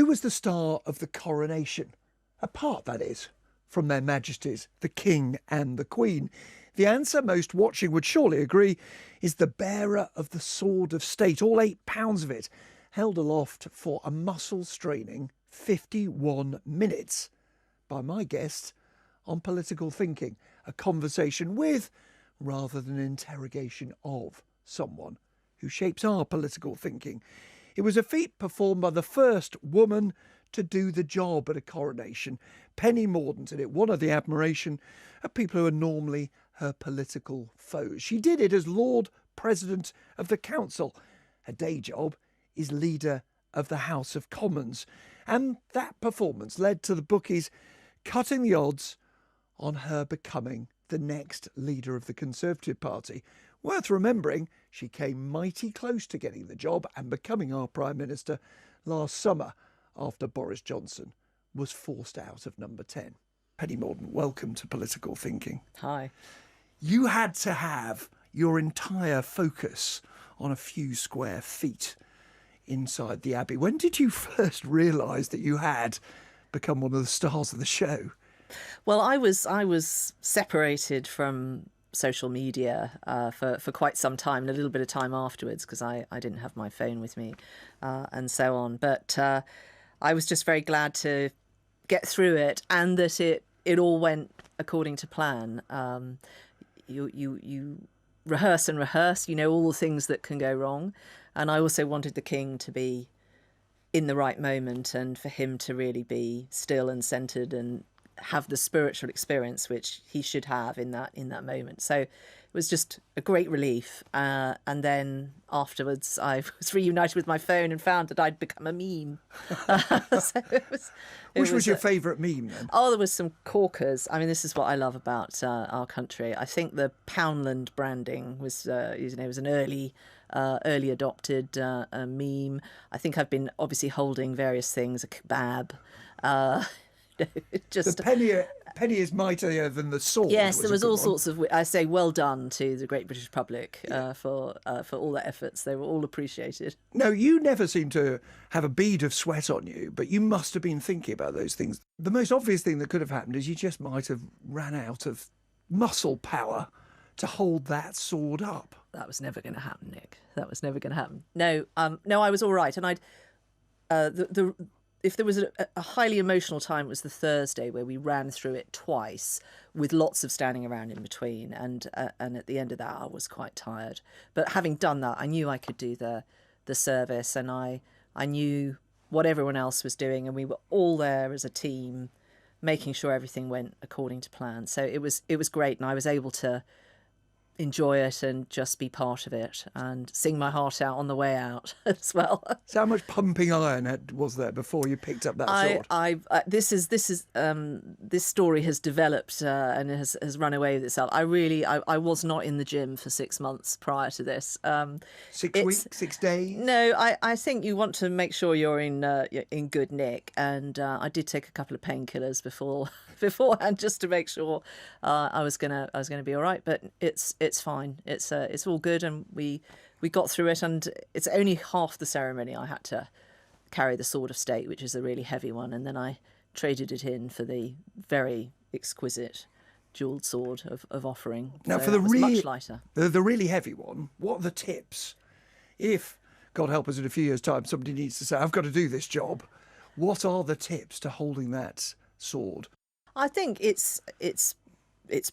Who was the star of the Coronation? Apart, that is, from their Majesties, the King and the Queen. The answer, most watching would surely agree, is the bearer of the sword of state, all 8 pounds of it, held aloft for a muscle-straining 51 minutes by my guest on Political Thinking, a conversation with, rather than an interrogation of, someone who shapes our political thinking. It was a feat performed by the first woman to do the job at a coronation, Penny Mordaunt, and it won her the admiration of people who are normally her political foes. She did it as Lord President of the Council. Her day job is Leader of the House of Commons. And that performance led to the bookies cutting the odds on her becoming the next leader of the Conservative Party. Worth remembering, she came mighty close to getting the job and becoming our Prime Minister last summer after Boris Johnson was forced out of number 10. Penny Mordaunt, welcome to Political Thinking. Hi. You had to have your entire focus on a few square feet inside the Abbey. When did you first realise that you had become one of the stars of the show? Well, I was separated from social media for quite some time, and a little bit of time afterwards, because I didn't have my phone with me and so on. But I was just very glad to get through it, and that it all went according to plan. You rehearse and rehearse, you know, all the things that can go wrong. And I also wanted the King to be in the right moment, and for him to really be still and centred and have the spiritual experience which he should have in that moment. So it was just a great relief. And then afterwards, I was reunited with my phone and found that I'd become a meme. Which was your favourite meme then? Oh, there was some corkers. I mean, this is what I love about our country. I think the Poundland branding was, was an early adopted meme. I think I've been obviously holding various things, a kebab. Just the penny is mightier than the sword. Yes, there was all sorts of. I say well done to the Great British Public for all their efforts. They were all appreciated. No, you never seem to have a bead of sweat on you, but you must have been thinking about those things. The most obvious thing that could have happened is you just might have ran out of muscle power to hold that sword up. That was never going to happen, Nick. That was never going to happen. No, I was all right, and I'd if there was a highly emotional time, it was the Thursday where we ran through it twice with lots of standing around in between. And at the end of that, I was quite tired. But having done that, I knew I could do the service, and I knew what everyone else was doing. And we were all there as a team, making sure everything went according to plan. So it was great. And I was able to enjoy it and just be part of it and sing my heart out on the way out as well. So how much pumping iron was there before you picked up that sword? This story has developed and has run away with itself. I was not in the gym for 6 months prior to this. 6 weeks, 6 days? No, I think you want to make sure you're in good nick, and I did take a couple of painkillers beforehand just to make sure I was gonna be all right. But it's fine. It's all good, and we got through it. And it's only half the ceremony I had to carry the sword of state, which is a really heavy one, and then I traded it in for the very exquisite jewelled sword of offering. Now, so for the much lighter, the really heavy one, what are the tips? If, God help us, in a few years' time, somebody needs to say, "I've got to do this job," what are the tips to holding that sword? I think it's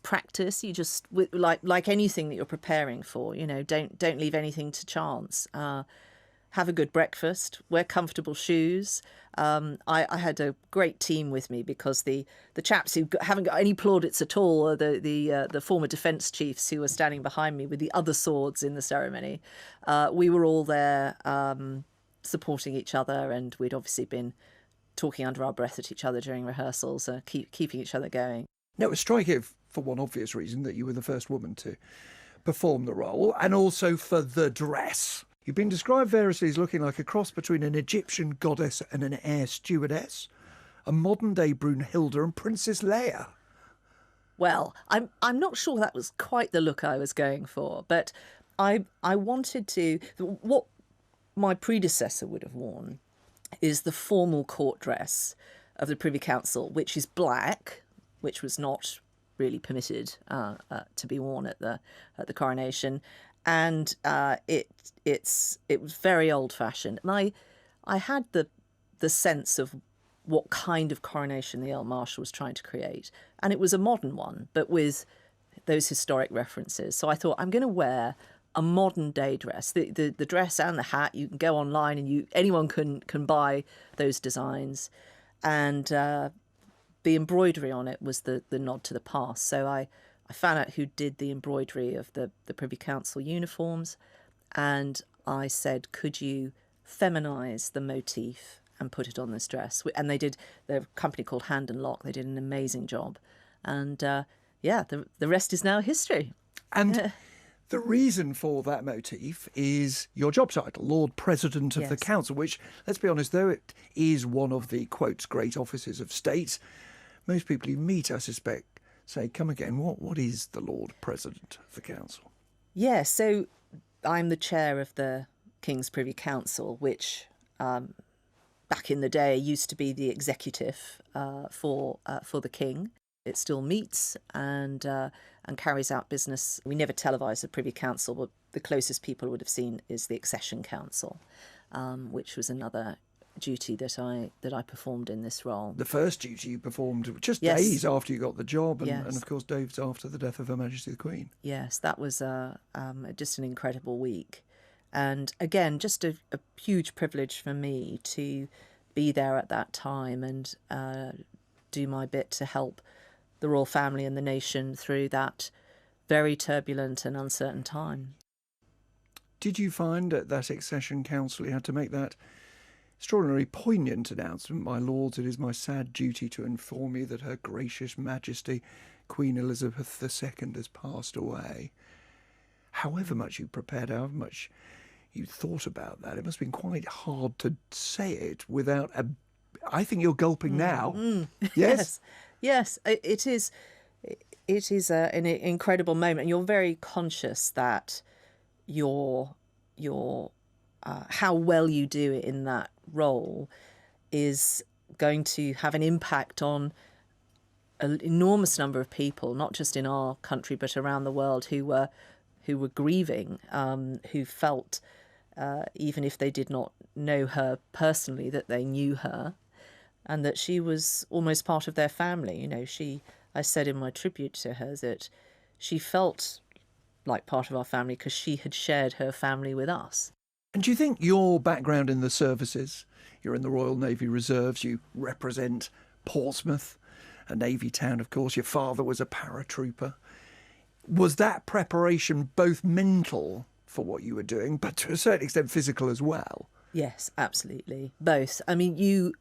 practice. You just, like anything that you're preparing for, don't leave anything to chance. Have a good breakfast, wear comfortable shoes. I had a great team with me, because the chaps who haven't got any plaudits at all are the former defence chiefs who were standing behind me with the other swords in the ceremony. We were all there supporting each other, and we'd obviously been talking under our breath at each other during rehearsals, keeping each other going. Now, it was striking for one obvious reason, that you were the first woman to perform the role, and also for the dress. You've been described variously as looking like a cross between an Egyptian goddess and an air stewardess, a modern-day Brunhilde and Princess Leia. Well, I'm not sure that was quite the look I was going for, but I wanted to... What my predecessor would have worn is the formal court dress of the Privy Council, which is black, which was not really permitted to be worn at the coronation, and it was very old fashioned. And I had the sense of what kind of coronation the Earl Marshal was trying to create, and it was a modern one, but with those historic references. So I thought, I'm going to wear a modern day dress, the dress and the hat. You can go online and anyone can buy those designs, and the embroidery on it was the nod to the past. So I found out who did the embroidery of the Privy Council uniforms, and I said, could you feminise the motif and put it on this dress? And they did. They're a company called Hand and Lock. They did an amazing job, and yeah, the rest is now history. And the reason for that motif is your job title, Lord President of the Yes. Council, which, let's be honest, though it is one of the, quotes, great offices of state, most people you meet, I suspect, say, come again, what is the Lord President of the Council? Yeah, so I'm the chair of the King's Privy Council, which back in the day used to be the executive for the King. It still meets and carries out business. We never televise the Privy Council, but the closest people would have seen is the Accession Council, which was another duty that I performed in this role. The first duty you performed just Yes. days after you got the job, and, Yes. and of course days after the death of Her Majesty the Queen. Yes, that was just an incredible week. And again, just a huge privilege for me to be there at that time and do my bit to help the royal family and the nation through that very turbulent and uncertain time. Did you find at that Accession Council you had to make that extraordinarily poignant announcement? My lords, it is my sad duty to inform you that Her Gracious Majesty Queen Elizabeth II has passed away. However much you prepared, however much you thought about that, it must have been quite hard to say it without I think you're gulping now. Yes? Yes, it is. It is an incredible moment, and you're very conscious that your how well you do it in that role is going to have an impact on an enormous number of people, not just in our country but around the world, who were grieving, who felt, even if they did not know her personally, that they knew her, and that she was almost part of their family. You know, I said in my tribute to her that she felt like part of our family because she had shared her family with us. And do you think your background in the services, you're in the Royal Navy Reserves, you represent Portsmouth, a Navy town, of course, your father was a paratrooper, was that preparation both mental for what you were doing, but to a certain extent physical as well? Yes, absolutely. Both. I mean,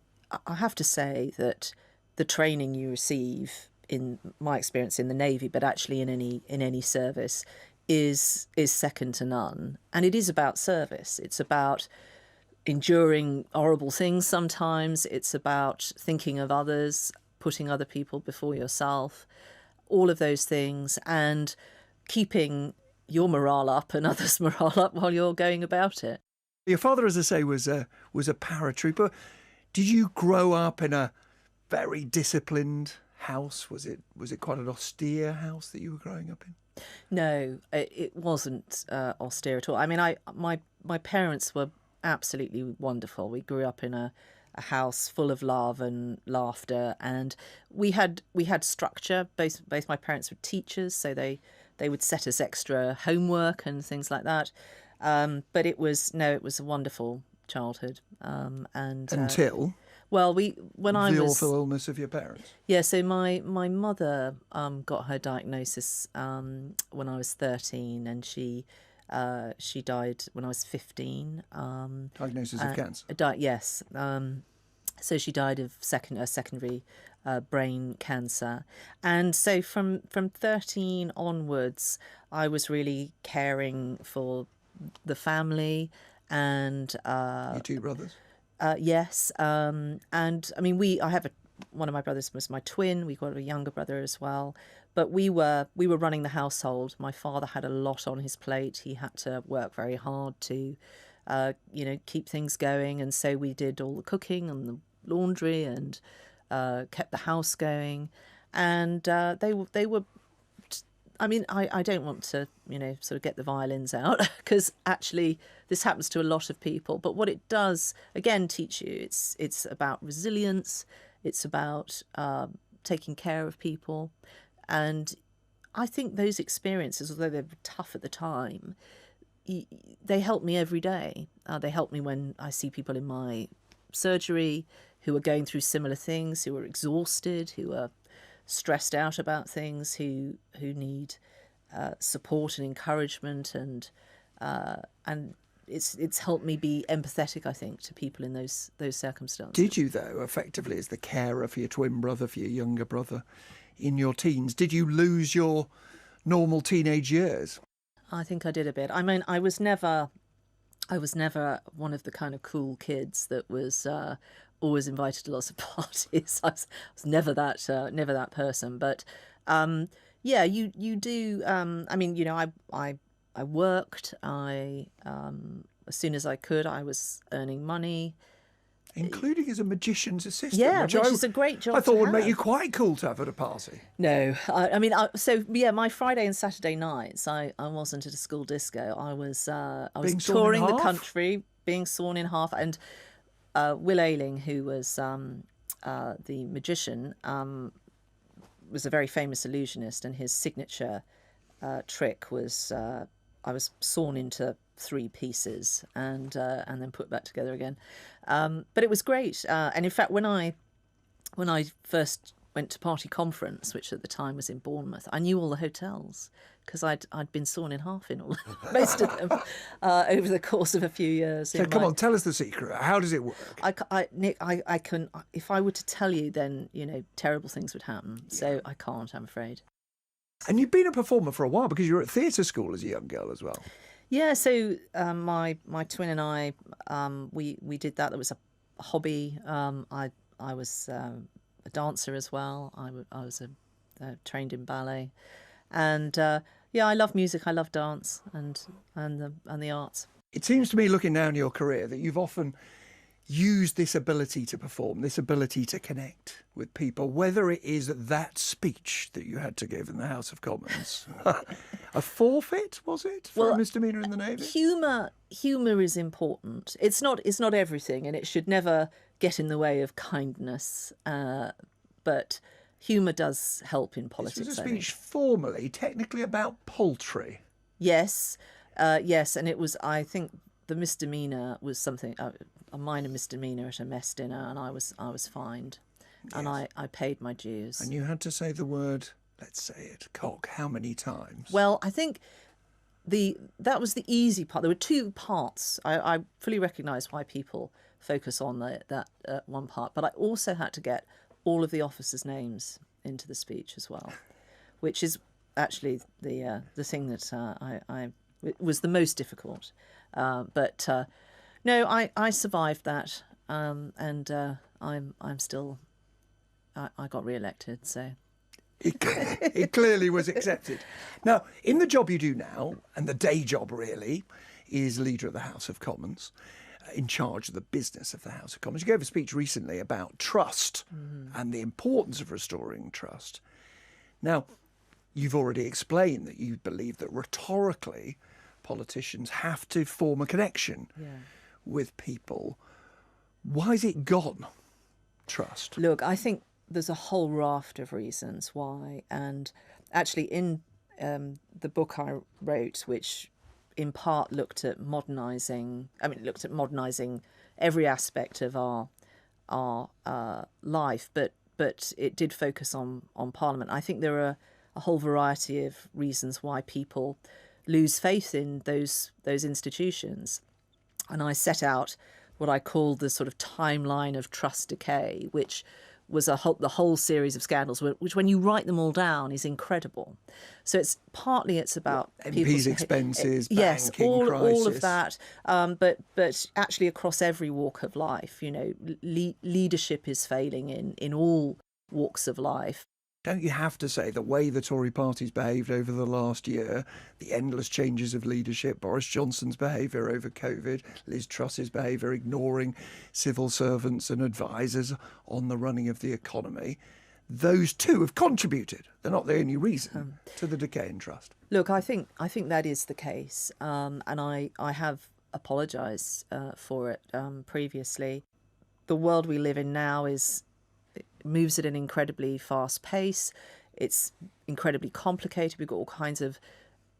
I have to say that the training you receive, in my experience in the Navy, but actually in any service, is second to none. And it is about service. It's about enduring horrible things sometimes. It's about thinking of others, putting other people before yourself, all of those things, and keeping your morale up and others' morale up while you're going about it. Your father, as I say, was a paratrooper. Did you grow up in a very disciplined house? Was it quite an austere house that you were growing up in? No, it wasn't austere at all. I mean, my parents were absolutely wonderful. We grew up in a house full of love and laughter, and we had structure. Both my parents were teachers, so they would set us extra homework and things like that. But it was a wonderful childhood. Until when I the was awful illness of your parents. Yeah, so my mother got her diagnosis when I was 13, and she died when I was 15. Diagnosis of cancer. Yes. So she died of secondary brain cancer, and so from 13 onwards, I was really caring for the family and Your two brothers. yes, and I mean I have one of my brothers was my twin. We got a younger brother as well, but we were running the household. My father had a lot on his plate. He had to work very hard to keep things going. And so we did all the cooking and the laundry and kept the house going. And they were. I mean, I don't want to, sort of get the violins out because actually this happens to a lot of people. But what it does, again, teach you, it's about resilience. It's about taking care of people. And I think those experiences, although they were tough at the time, they help me every day. They help me when I see people in my surgery who are going through similar things, who are exhausted, who are stressed out about things, who need support and encouragement, and it's helped me be empathetic, I think, to people in those circumstances. Did you, though, effectively as the carer for your twin brother, for your younger brother, in your teens, did you lose your normal teenage years? I think I did a bit. I mean, I was never one of the kind of cool kids that was always invited to lots of parties. I was never that person. But yeah, you do. I mean, I worked. As soon as I could, I was earning money. Including as a magician's assistant. Yeah, which is a great job. I thought to would have. make you quite cool to have at a party. No, I mean, my Friday and Saturday nights, I wasn't at a school disco. I was touring the country, being sawn in half, and Will Ayling, who was the magician, was a very famous illusionist, and his signature trick was I was sawn into 3 pieces and then put back together again. But it was great. And in fact, when I first went to Party Conference, which at the time was in Bournemouth, I knew all the hotels because I'd been sawn in half in all most of them over the course of a few years. So come on, tell us the secret. How does it work? Nick, I can. If I were to tell you, then terrible things would happen. Yeah. So I can't. I'm afraid. And you've been a performer for a while because you were at theatre school as a young girl as well. Yeah, so my twin and I, we did that. That was a hobby. I was a dancer as well. I was trained in ballet, and yeah, I love music. I love dance and the arts. It seems to me, looking down your career, that you've often used this ability to perform, this ability to connect with people, whether it is that speech that you had to give in the House of Commons, a forfeit, was it, for a misdemeanour in the Navy? Humour is important. It's not everything, and it should never get in the way of kindness. But humour does help in politics. This was a speech formally, technically about poultry. Yes, yes, and it was. I think the misdemeanour was something. A minor misdemeanour at a mess dinner, and I was fined, yes. And I paid my dues. And you had to say the word, let's say it, cock, how many times? Well, I think that was the easy part. There were 2 parts. I fully recognise why people focus on that one part, but I also had to get all of the officers' names into the speech as well, which is actually the thing that it was the most difficult. But no, I survived that, and I'm still. I got re-elected, so. It clearly was accepted. Now, in the job you do now, and the day job really, is Leader of the House of Commons, in charge of the business of the House of Commons. You gave a speech recently about trust and the importance of restoring trust. Now, you've already explained that you believe that rhetorically politicians have to form a connection with people. Why is it gone, trust? Look, I think there's a whole raft of reasons why. And actually in the book I wrote, which in part looked at modernising every aspect of our life, but it did focus on Parliament. I think there are a whole variety of reasons why people lose faith in those institutions. And I set out what I called the sort of timeline of trust decay, which was the whole series of scandals, which when you write them all down is incredible. So it's about MPs' expenses, yes, banking crisis. all of that. But actually across every walk of life, leadership is failing in all walks of life. Don't you have to say the way the Tory party's behaved over the last year, the endless changes of leadership, Boris Johnson's behaviour over COVID, Liz Truss's behaviour ignoring civil servants and advisers on the running of the economy, those two have contributed. They're not the only reason to the decay in trust. Look, I think that is the case, and I have apologised for it previously. The world we live in now moves at an incredibly fast pace. It's incredibly complicated. We've got all kinds of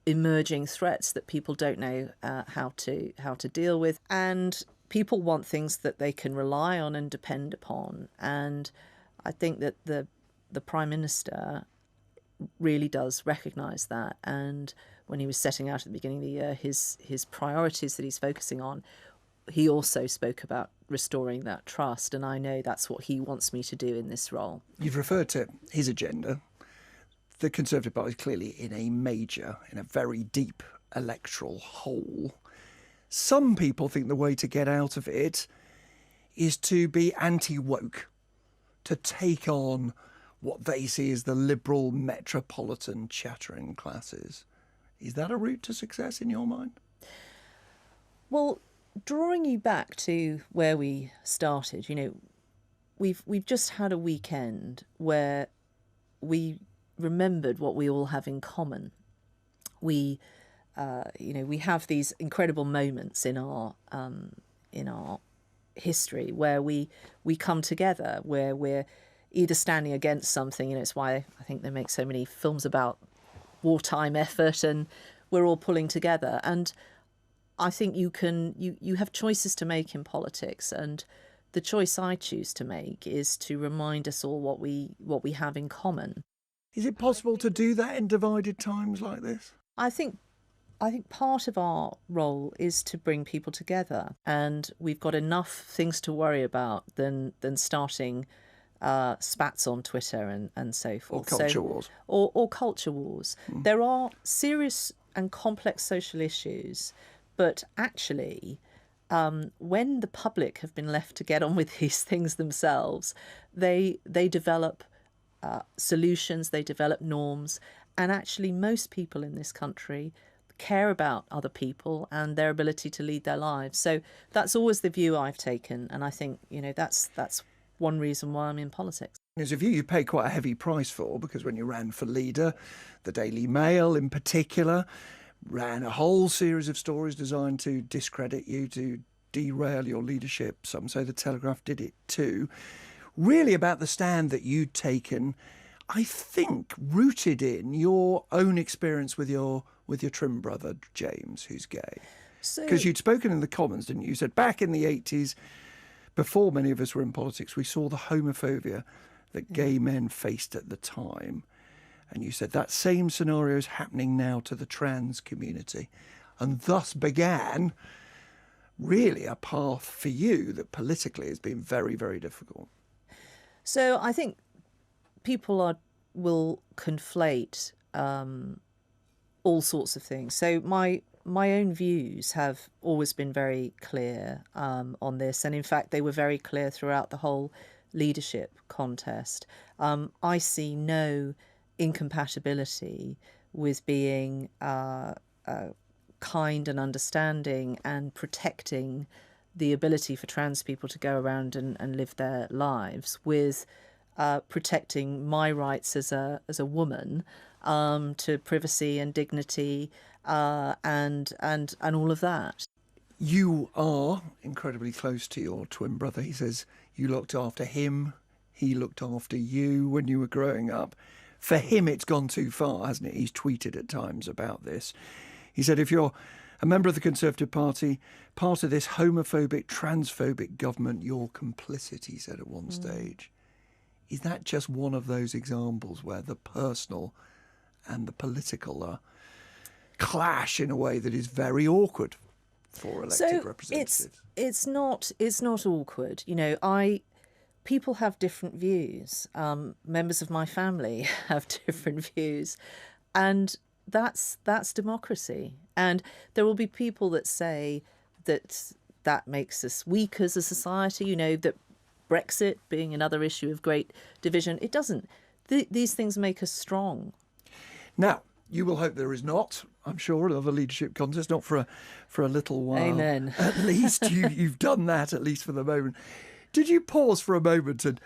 emerging threats that people don't know how to deal with, and people want things that they can rely on and depend upon. And I think that the Prime Minister really does recognise that. And when he was setting out at the beginning of the year his priorities that he's focusing on, he also spoke about restoring that trust, and I know that's what he wants me to do in this role. You've referred to his agenda. The Conservative Party is clearly in a very deep electoral hole. Some people think the way to get out of it is to be anti-woke, to take on what they see as the liberal metropolitan chattering classes. Is that a route to success in your mind? Well, drawing you back to where we started, we've just had a weekend where we remembered what we all have in common. We have these incredible moments in our history where we come together, where we're either standing against something. It's why I think they make so many films about wartime effort, and we're all pulling together. And I think you have choices to make in politics, and the choice I choose to make is to remind us all what we have in common. Is it possible to do that in divided times like this? I think part of our role is to bring people together, and we've got enough things to worry about than starting spats on Twitter and so forth. Or culture wars. Or culture wars. There are serious and complex social issues, but actually, when the public have been left to get on with these things themselves, they develop solutions, they develop norms, and actually most people in this country care about other people and their ability to lead their lives. So that's always the view I've taken, and I think that's one reason why I'm in politics. It's a view you pay quite a heavy price for, because when you ran for leader, the Daily Mail in particular ran a whole series of stories designed to discredit you, to derail your leadership. Some say the Telegraph did it too. Really about the stand that you'd taken, I think, rooted in your own experience with your twin brother, James, who's gay. Because you'd spoken in the Commons, didn't you? You said back in the 80s, before many of us were in politics, we saw the homophobia that gay men faced at the time. And you said that same scenario is happening now to the trans community. And thus began really a path for you that politically has been very, very difficult. So I think people will conflate all sorts of things. So my own views have always been very clear on this. And in fact, they were very clear throughout the whole leadership contest. I see no incompatibility with being kind and understanding and protecting the ability for trans people to go around and live their lives, with protecting my rights as a woman to privacy and dignity and all of that. You are incredibly close to your twin brother. He says you looked after him, he looked after you when you were growing up. For him, it's gone too far, hasn't it? He's tweeted at times about this. He said, if you're a member of the Conservative Party, part of this homophobic, transphobic government, you're complicit, he said at one stage. Is that just one of those examples where the personal and the political clash in a way that is very awkward for elected representatives? It's not awkward. People have different views. Members of my family have different views, and that's democracy. And there will be people that say that makes us weak as a society. That Brexit being another issue of great division, it doesn't. these things make us strong. Now, you will hope there is not, I'm sure, another leadership contest, not for a little while. Amen. At least you've done that, at least for the moment. Did you pause for a moment and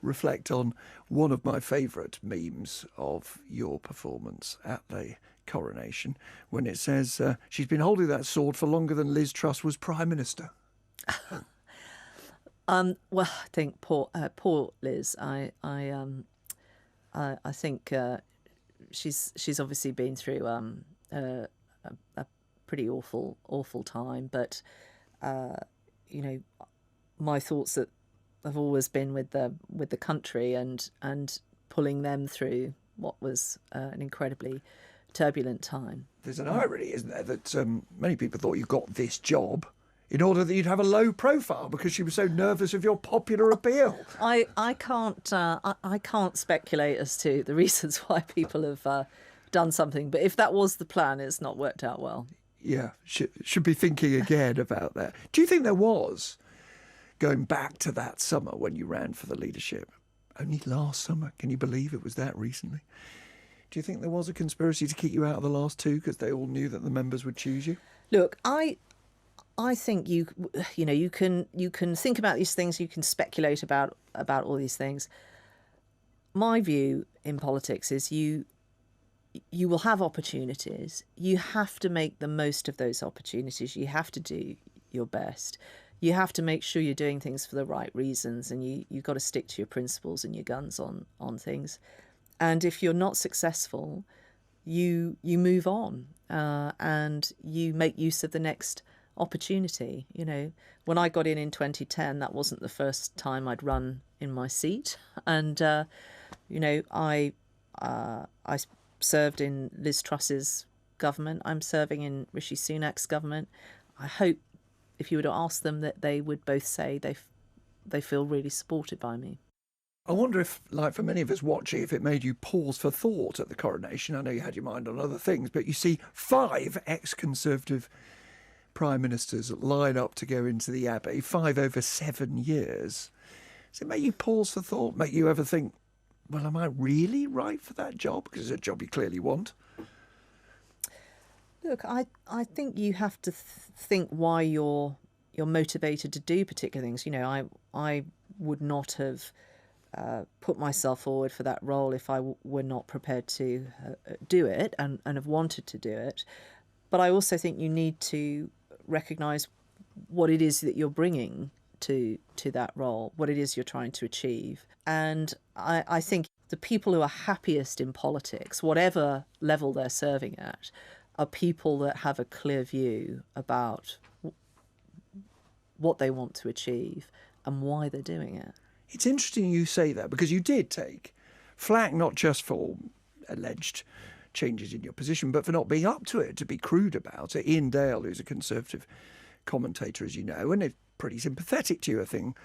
reflect on one of my favourite memes of your performance at the coronation, when it says she's been holding that sword for longer than Liz Truss was Prime Minister? Well, I think poor Liz. I think she's obviously been through a pretty awful time. But you know, my thoughts that have always been with the country and pulling them through what was an incredibly turbulent time. There's an irony, isn't there, that many people thought you got this job in order that you'd have a low profile because she was so nervous of your popular appeal. I can't speculate as to the reasons why people have done something, but if that was the plan, it's not worked out well. Yeah, should be thinking again about that. Do you think there was, going back to that summer when you ran for the leadership, only last summer, can you believe it was that recently? Do you think there was a conspiracy to keep you out of the last two because they all knew that the members would choose you? Look, I think you can think about these things, you can speculate about all these things. My view in politics is you will have opportunities. You have to make the most of those opportunities. You have to do your best. You have to make sure you're doing things for the right reasons, and you've got to stick to your principles and your guns on things. And if you're not successful, you move on and you make use of the next opportunity. You know, when I got in 2010, that wasn't the first time I'd run in my seat, and you know, I served in Liz Truss's government. I'm serving in Rishi Sunak's government. I hope if you were to ask them that they would both say they feel really supported by me. I wonder if, like for many of us watching, if it made you pause for thought at the coronation. I know you had your mind on other things, but you see 5 ex-Conservative Prime Ministers line up to go into the Abbey, 5 over 7 years. Does it make you pause for thought? Make you ever think, well, am I really right for that job? Because it's a job you clearly want. Look, I think you have to think why you're motivated to do particular things. You know, I would not have put myself forward for that role if I were not prepared to do it and have wanted to do it. But I also think you need to recognise what it is that you're bringing to that role, what it is you're trying to achieve. And I think the people who are happiest in politics, whatever level they're serving at, are people that have a clear view about what they want to achieve and why they're doing it. It's interesting you say that, because you did take flack not just for alleged changes in your position, but for not being up to it, to be crude about it. Ian Dale, who's a Conservative commentator, as you know, and is pretty sympathetic to you, I think,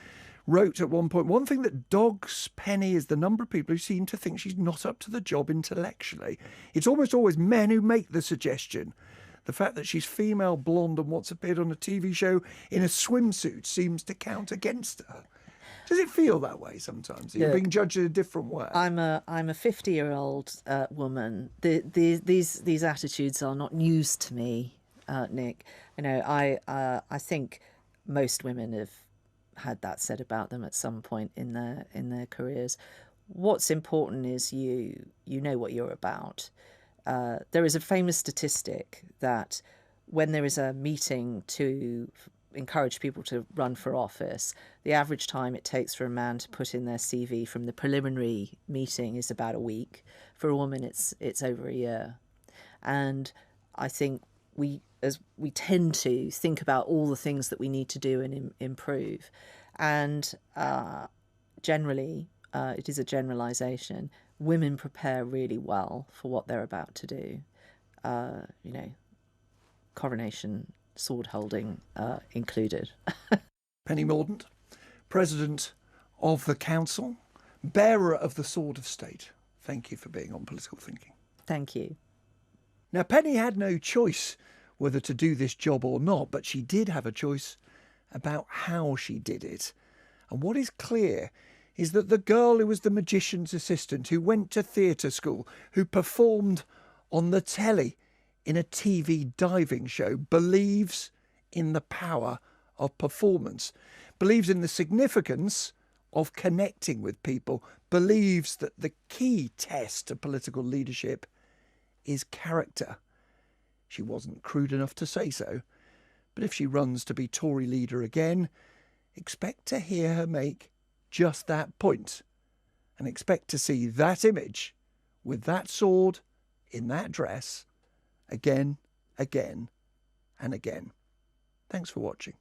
wrote at one point, one thing that dogs Penny is the number of people who seem to think she's not up to the job intellectually. It's almost always men who make the suggestion. The fact that she's female, blonde, and once appeared on a TV show in a swimsuit seems to count against her. Does it feel that way sometimes? You're being judged in a different way. I'm a 50-year-old woman. These attitudes are not news to me, Nick. You know, I think most women have had that said about them at some point in their careers. What's important is you know what you're about. There is a famous statistic that when there is a meeting to encourage people to run for office, the average time it takes for a man to put in their CV from the preliminary meeting is about a week. For a woman, it's over a year. And I think we tend to think about all the things that we need to do and improve. And generally, it is a generalisation, women prepare really well for what they're about to do. You know, coronation, sword holding included. Penny Mordaunt, President of the Council, bearer of the Sword of State. Thank you for being on Political Thinking. Thank you. Now, Penny had no choice whether to do this job or not, but she did have a choice about how she did it. And what is clear is that the girl who was the magician's assistant, who went to theatre school, who performed on the telly in a TV diving show, believes in the power of performance, believes in the significance of connecting with people, believes that the key test to political leadership is character. She wasn't crude enough to say so, but if she runs to be Tory leader again, expect to hear her make just that point, and expect to see that image with that sword in that dress again, again, and again. Thanks for watching.